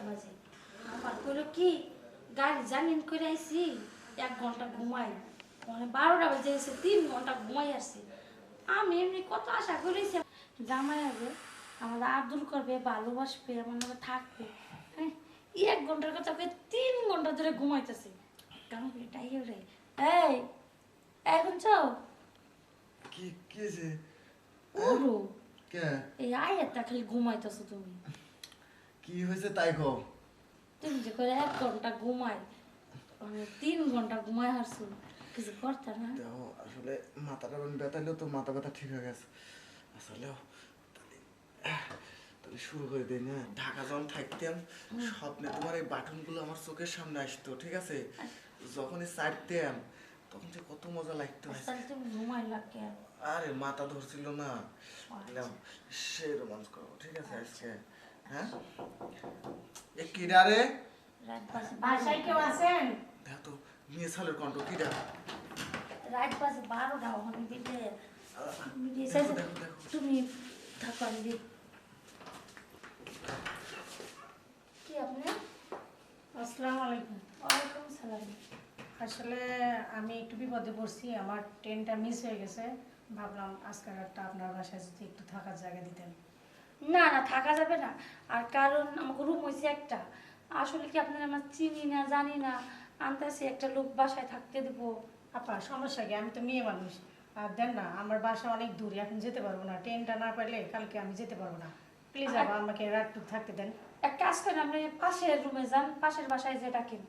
বাজে। আমার কইলো কি গাড়ি জামিন করে আইছি 1 ঘন্টা ঘুমাই, মানে 12টা বাজে এসে 3 ঘন্টা ঘুমাই আসছি। আমি এমনি কত আশা করেছি জামাই হবে, আমাদের আদর করবে, ভালোবাসবে, আমার নামে থাকবে। হ্যাঁ, 1 ঘন্টার কথা 3 ঘন্টা ধরে ঘুমাইতেছি। কেমন করে টাইও রে। এই এখন চো কি কিছে ওরো কে এই আয়াতটা খালি ঘুমাইতেছো তুমি। কি হয়েছে তাই কও। তুমি যে করে 1 ঘন্টা ঘুমাই, মানে 3 ঘন্টা ঘুমাই হারছো, কিছু করতে না। দেখো আসলে মাথাটা ব্যথালেও তো মাথা ব্যথা ঠিক হয়ে গেছে আসলেও। তাহলে শুরু করে দিই না। ঢাকা যখন থাকতাম স্বপ্নে তোমার এই বাটনগুলো আমার চোখের সামনে আসতো, ঠিক আছে? যখনই চাটতাম তখন যে কত মজা লাগতো। তাহলে তুমি ঘুমাই লাগে। আরে মাথা ধরছিল না, সে রোমান্স করবো, ঠিক আছে আজকে। হ্যাঁ এ কিডা রে? রাত বাজে বাসায় কেউ আছেন? দেখো তো মেয়ে ছালের কণ্ঠ, কিডা? রাত বাজে 12টা ওখানে দিলে দেখো দেখো দেখো। তুমি থাকো আমি দিই। কি আপনি? আসসালামু আলাইকুম। ওয়ালাইকুম সালাম। আসলে আমি একটু বিপদে পড়ছি, আমার ট্রেনটা মিস হয়ে গেছে। ভাবলাম আজকে রাতটা আপনার বাসায় যদি একটু থাকার জায়গা দিতেন। না না, থাকা যাবে না। আর কারণ আমাকে রুম হয়েছে একটা, আসলে কি আপনারা আমার চিনি না জানি না, আনতেছি একটা লোক বাসায় থাকতে দেবো। আপা সমস্যা কি, আমি তো মেয়ে মানুষ। আর দেন না, আমার বাসা অনেক দূর, এখন যেতে পারবো না। ট্রেনটা না পাইলে কালকে আমি যেতে পারবো না। প্লিজ আপা আমাকে রাতটুকু থাকতে দেন। এক কাজ করেন, আপনি পাশের রুমে যান, পাশের বাসায় যে ডাকেন।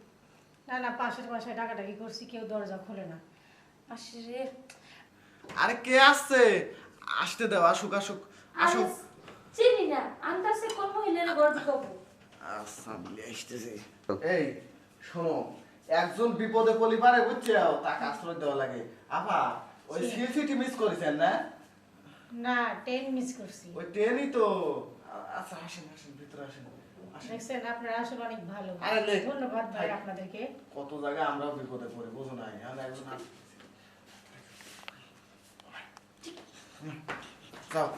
না না, পাশের বাসায় ডাকাডাকি করছি, কেউ দরজা খোলে না। পাশে আরে কে আসছে? আসতে দাও, আসুক আসুক আসুক। চিনি না, আনতেছি কোন মহিলার ঘর ঢুকাবো। আচ্ছা বলে আসতেছে। এই শোনো, একজন বিপদে পরিবারে বুঝছো তাকে আশ্রয় দেওয়া লাগে। আপা ওই সিএসিটি মিস করেছেন না? না, ট্রেন মিস করছি। ওই ট্রেনই তো। আচ্ছা আসেন আসেন, ভিতরে আসেন। দেখছেন, আপনারা আসলে অনেক ভালো। আরে লে। ধন্যবাদ ভাই আপনাদেরকে। কত জায়গায় আমরাও বিপদে পড়ি, বুঝো না? এখন একজন যাও।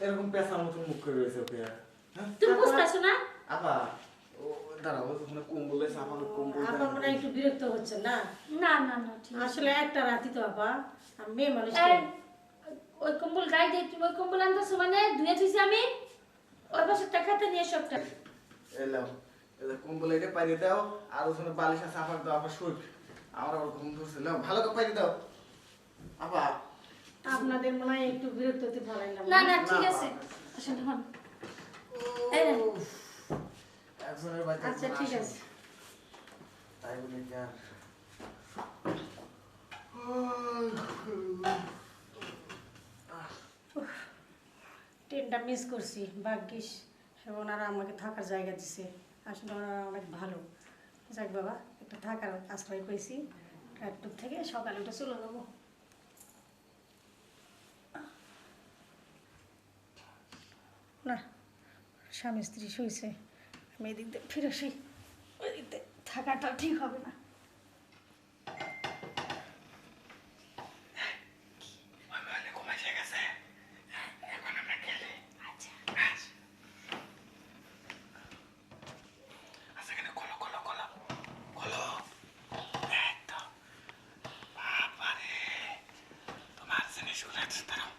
এরকম পেশার মতো মুখ করে রয়েছে ওকে। হ্যাঁ তুমি বুঝতেছো না? আপা ও দাঁড়াও, ওখানে কম্বলে চাপা কম্বল। আপা মনে হয় একটু বিরক্ত হচ্ছেন না? না না না, ঠিক আছে। আসলে একটা রাতি তো আপা, আমি মেয়ে মানুষ। এই, ওই কম্বল গায়ে দিয়ে তুমি ওই কম্বল আনতেছো মানে ধুয়ে থুইছি আমি, ওই পাশে টাকাতে নিয়ে সবটা। এলাম এলা কম্বল এটা পাইরে দাও, আর ওখানে বালিশা চাপা দাও। আপা শুই, আমার আবার ঘুম ধরছে। লাও ভালো করে পাইরে দাও আপা। আপনাদের মনে হয় একটু বিরক্ত হতে পারলাম না না, ঠিক আছে, আসেন হন। এই নেন। একজনের বাড়িতে আচ্ছা একজন ঠিক আসে। আছে। তাই বলে কি আর ট্রেনটা মিস করছি, ভাগ্যিস ওনারা আমাকে থাকার জায়গা দিছে। আসলে ওনারা অনেক ভালো। যাক বাবা, একটা থাকার আশ্রয় পেয়েছি। একটু থেকে সকালে উঠে চলে যাবো। না, স্বামী স্ত্রী শুয়েছে, আমি এদিক দিয়ে ফিরে শুই, ওই দিক দিয়ে থাকাটা ঠিক হবে না। তোমার জিনিসগুলো দাঁড়াও।